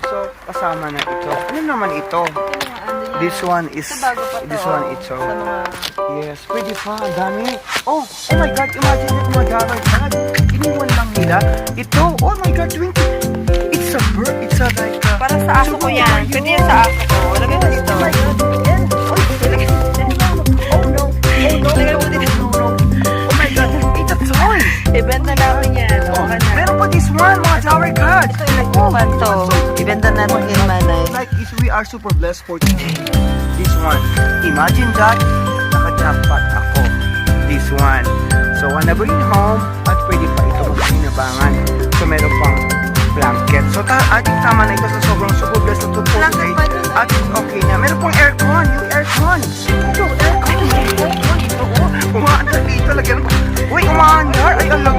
So, kasama na ito. Ano naman ito? This one is, this one ito. Yes, pwede pa, ang dami. Oh my God, imagine it mga Jaway God. Iniwan lang nila. Ito, oh my God, 20. It's a bird, it's a like a... Para sa aso ko yan. Pwede yan sa aso ko. Lagay mo dito. Oh my God, and, oh, lagay mo dito. Oh no, Lagay mo dito. oh my God, it's a toy. Ibenta namin yan. Oh, Okay na. meron pa this one, mga Jaway God. Ito yung nagkuhan to. Ibenta namin kay Manay. Like, is we are super blessed for today. This one. Imagine that, naka-jackpot ako. This one. So, wanna bring home at pwede pa ito mag-sinabangan. So, meron pang blanket. So, ating tama na ito sa sobrang super blessed na to po today. At okay na. Meron pang aircon. Yung aircon. Ito, aircon. Ito, oh. Umaandar dito. Lagyan ko. Uy, umaandar. Ay, alam